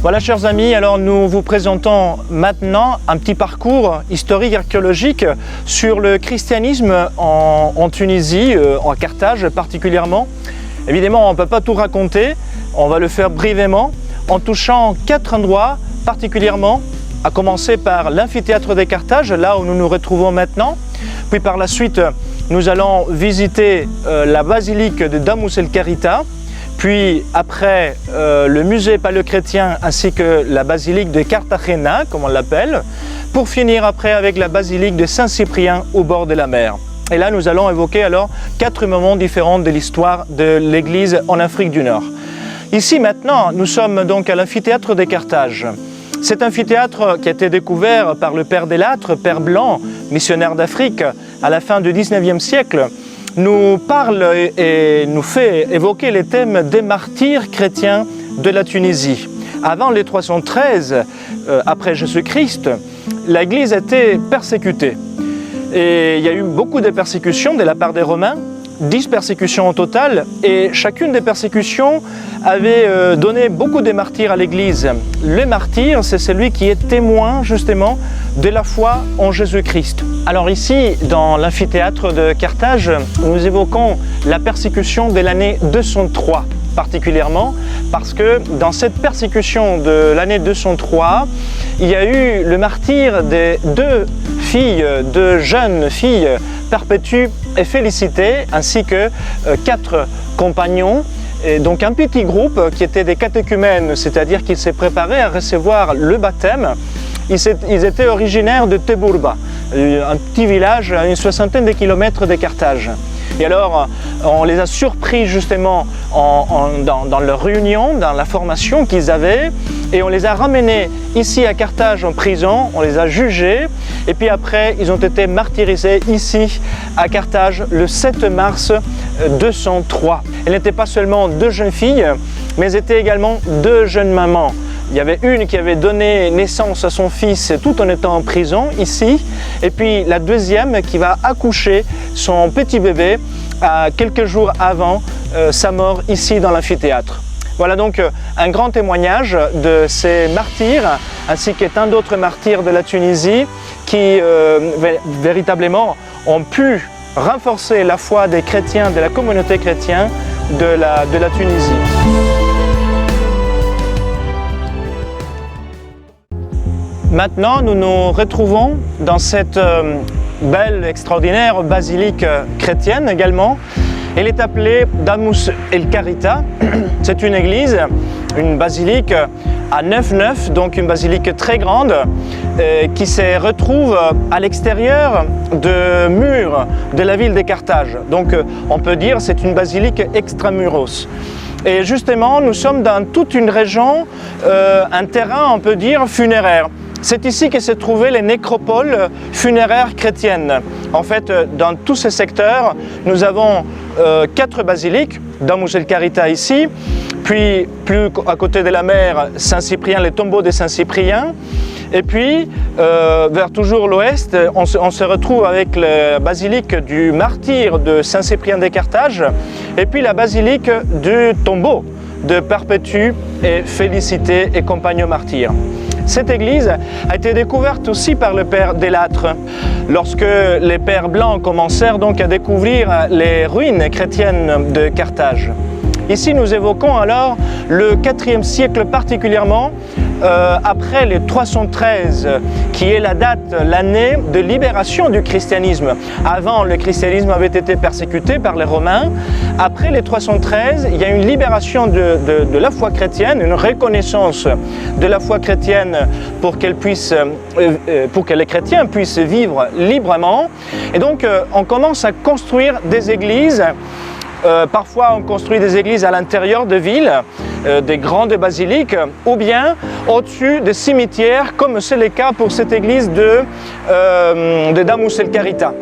Voilà, chers amis, alors nous vous présentons maintenant un petit parcours historique archéologique sur le christianisme en Tunisie, en Carthage particulièrement. Évidemment, on ne peut pas tout raconter, on va le faire brièvement en touchant 4 endroits particulièrement, à commencer par l'amphithéâtre de Carthage, là où nous nous retrouvons maintenant. Puis par la suite, nous allons visiter la basilique de Damus el Karita. Puis après, le musée paléochrétien ainsi que la basilique de Cartagena, comme on l'appelle, pour finir après avec la basilique de Saint-Cyprien au bord de la mer. Et là, nous allons évoquer alors 4 moments différents de l'histoire de l'Église en Afrique du Nord. Ici maintenant, nous sommes donc à l'amphithéâtre de Carthage. Cet amphithéâtre qui a été découvert par le père Delattre, père blanc, missionnaire d'Afrique, à la fin du 19e siècle, nous parle et nous fait évoquer les thèmes des martyrs chrétiens de la Tunisie. Avant les 313, après Jésus-Christ, l'Église a été persécutée. Et il y a eu beaucoup de persécutions de la part des Romains, 10 persécutions au total, et chacune des persécutions avait donné beaucoup de martyrs à l'Église. Le martyr, c'est celui qui est témoin justement de la foi en Jésus-Christ. Alors ici, dans l'amphithéâtre de Carthage, nous évoquons la persécution de l'année 203 particulièrement, parce que dans cette persécution de l'année 203, il y a eu le martyre des 2 jeunes filles, Perpétue et Félicité, ainsi que 4 compagnons. Et donc un petit groupe qui était des catéchumènes, c'est-à-dire qu'ils s'est préparés à recevoir le baptême. Ils étaient originaires de Teburba, un petit village à une 60aine de kilomètres de Carthage. Et alors, on les a surpris justement dans leur réunion, dans la formation qu'ils avaient, et on les a ramenés ici à Carthage en prison, on les a jugés, et puis après, ils ont été martyrisés ici à Carthage le 7 mars 203. Elles n'étaient pas seulement 2 jeunes filles, mais elles étaient également 2 jeunes mamans. Il y avait une qui avait donné naissance à son fils tout en étant en prison, ici, et puis la deuxième qui va accoucher son petit bébé quelques jours avant sa mort ici dans l'amphithéâtre. Voilà donc un grand témoignage de ces martyrs, ainsi que tant d'autres martyrs de la Tunisie qui véritablement ont pu renforcer la foi des chrétiens, de la communauté chrétienne de la Tunisie. Maintenant, nous nous retrouvons dans cette belle, extraordinaire basilique chrétienne également. Elle est appelée Damus el Karita. C'est une église, une basilique à 9 nefs, donc une basilique très grande qui se retrouve à l'extérieur de murs de la ville de Carthage. Donc on peut dire que c'est une basilique extramuros. Et justement, nous sommes dans toute une région, un terrain, on peut dire, funéraire. C'est ici que se trouvaient les nécropoles funéraires chrétiennes. En fait, dans tous ces secteurs, nous avons 4 basiliques, Damus el Karita ici, puis plus à côté de la mer, Saint-Cyprien, les tombeaux de Saint-Cyprien, et puis vers toujours l'ouest, on se retrouve avec la basilique du martyr de Saint-Cyprien de Carthage, et puis la basilique du tombeau de Perpétue et Félicité et compagnons martyrs. Cette église a été découverte aussi par le père Delattre, lorsque les pères blancs commencèrent donc à découvrir les ruines chrétiennes de Carthage. Ici, nous évoquons alors le 4e siècle particulièrement, après les 313, qui est la date, l'année de libération du christianisme. Avant, le christianisme avait été persécuté par les Romains. Après les 313, il y a une libération de la foi chrétienne, une reconnaissance de la foi chrétienne pour que les chrétiens puissent vivre librement. Et donc, on commence à construire des églises. Parfois, on construit des églises à l'intérieur de villes, des grandes basiliques, ou bien au-dessus des cimetières, comme c'est le cas pour cette église de Damus el Karita.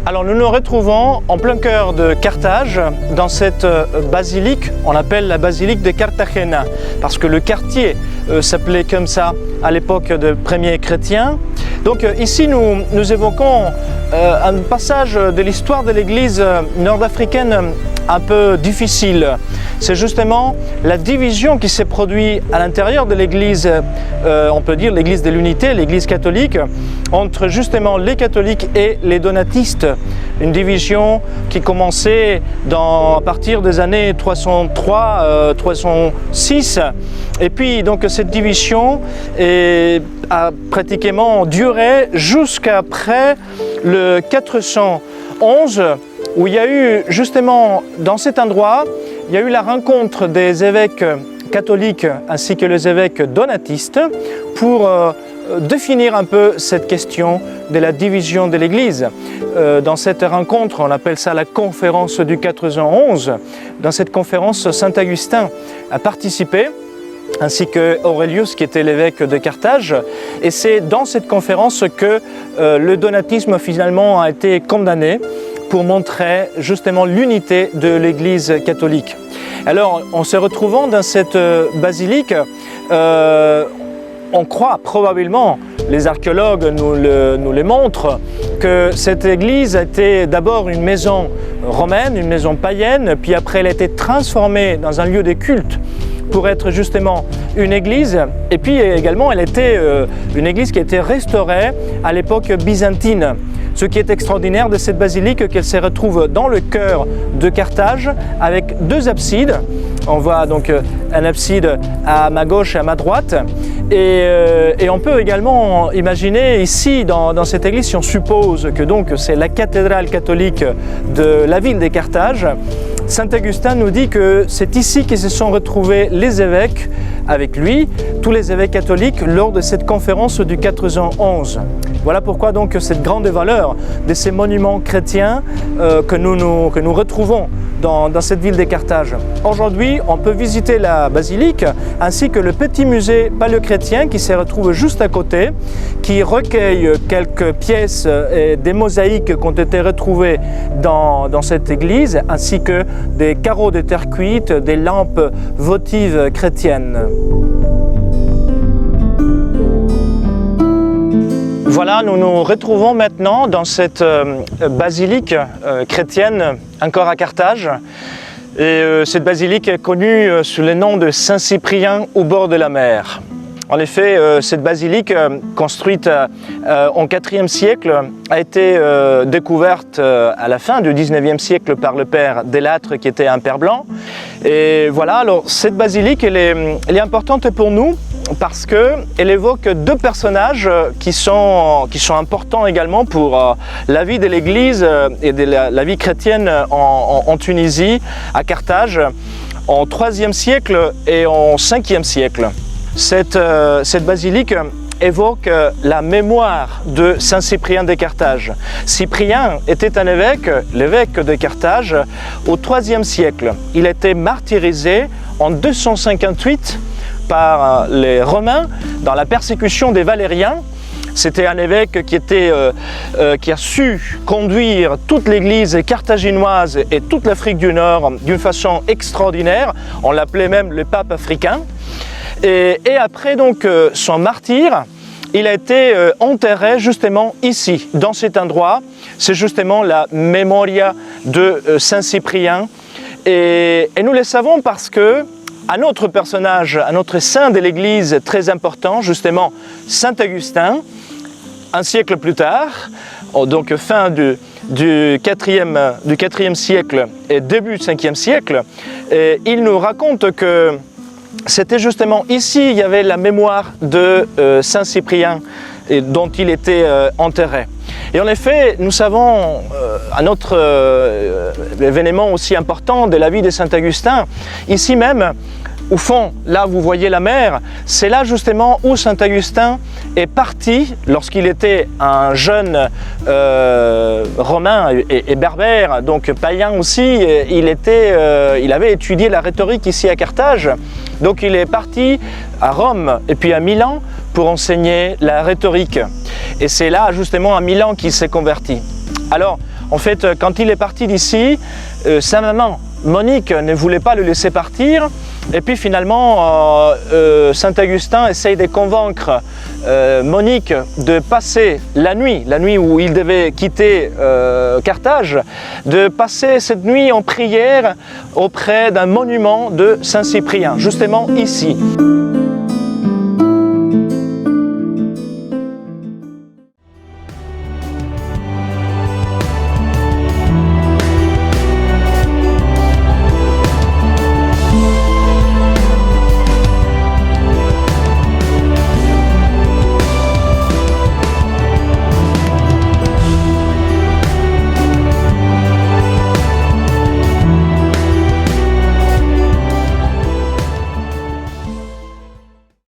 Alors nous nous retrouvons en plein cœur de Carthage, dans cette basilique, on l'appelle la basilique de Cartagena, parce que le quartier s'appelait comme ça à l'époque des premiers chrétiens. Donc ici nous évoquons un passage de l'histoire de l'Église nord-africaine un peu difficile. C'est justement la division qui s'est produite à l'intérieur de l'Église, on peut dire l'Église de l'unité, l'Église catholique, entre justement les catholiques et les donatistes. Une division qui commençait à partir des années 303, 306. Et puis donc cette division a pratiquement duré jusqu'après le 411, où il y a eu justement dans cet endroit, il y a eu la rencontre des évêques catholiques ainsi que les évêques donatistes pour définir un peu cette question de la division de l'Église. Dans cette rencontre, on appelle ça la conférence du 411. Dans cette conférence, Saint Augustin a participé, ainsi que Aurelius qui était l'évêque de Carthage. Et c'est dans cette conférence que le donatisme finalement a été condamné pour montrer justement l'unité de l'Église catholique. Alors, en se retrouvant dans cette basilique, on croit probablement, les archéologues nous le montrent, que cette église était d'abord une maison romaine, une maison païenne, puis après elle a été transformée dans un lieu de culte pour être justement une église, et puis également elle était une église qui a été restaurée à l'époque byzantine. Ce qui est extraordinaire de cette basilique, qu'elle se retrouve dans le cœur de Carthage avec deux absides. On voit donc un abside à ma gauche et à ma droite. Et on peut également imaginer ici, dans cette église, si on suppose que donc c'est la cathédrale catholique de la ville de Carthage, Saint Augustin nous dit que c'est ici que se sont retrouvés les évêques avec lui, tous les évêques catholiques, lors de cette conférence du 411. Voilà pourquoi donc cette grande valeur de ces monuments chrétiens que nous retrouvons dans cette ville de Carthage. Aujourd'hui, on peut visiter la basilique ainsi que le petit musée paléochrétien qui se retrouve juste à côté, qui recueille quelques pièces et des mosaïques qui ont été retrouvées dans cette église, ainsi que des carreaux de terre cuite, des lampes votives chrétiennes. Voilà, nous nous retrouvons maintenant dans cette basilique chrétienne, encore à Carthage. Et cette basilique est connue sous le nom de Saint-Cyprien au bord de la mer. En effet, cette basilique, construite au IVe siècle, a été découverte à la fin du XIXe siècle par le père Delattre, qui était un père blanc. Et voilà, alors cette basilique, elle est importante pour nous, parce qu'elle évoque deux personnages qui sont importants également pour la vie de l'Église et de la vie chrétienne en Tunisie, à Carthage, en IIIe siècle et en Ve siècle. Cette basilique évoque la mémoire de Saint Cyprien de Carthage. Cyprien était un évêque, l'évêque de Carthage, au IIIe siècle. Il a été martyrisé en 258 par les Romains dans la persécution des Valériens. C'était un évêque qui a su conduire toute l'Église carthaginoise et toute l'Afrique du Nord d'une façon extraordinaire. On l'appelait même le pape africain. Et après donc son martyre, il a été enterré justement ici, dans cet endroit. C'est justement la Memoria de Saint Cyprien. Et nous le savons parce que un autre personnage, un autre saint de l'Église très important, justement Saint Augustin, un siècle plus tard, donc fin du IVe siècle et début du Ve siècle, et il nous raconte que c'était justement ici, il y avait la mémoire de Saint Cyprien dont il était enterré. Et en effet, nous savons un autre événement aussi important de la vie de Saint Augustin, ici même, au fond, là vous voyez la mer, c'est là justement où Saint Augustin est parti lorsqu'il était un jeune romain et berbère, donc païen aussi. Il avait étudié la rhétorique ici à Carthage, donc il est parti à Rome et puis à Milan pour enseigner la rhétorique. Et c'est là justement à Milan qu'il s'est converti. Alors, en fait, quand il est parti d'ici, sa maman Monique ne voulait pas le laisser partir. Et puis finalement, Saint Augustin essaye de convaincre Monique de passer la nuit où il devait quitter Carthage, de passer cette nuit en prière auprès d'un monument de Saint Cyprien, justement ici.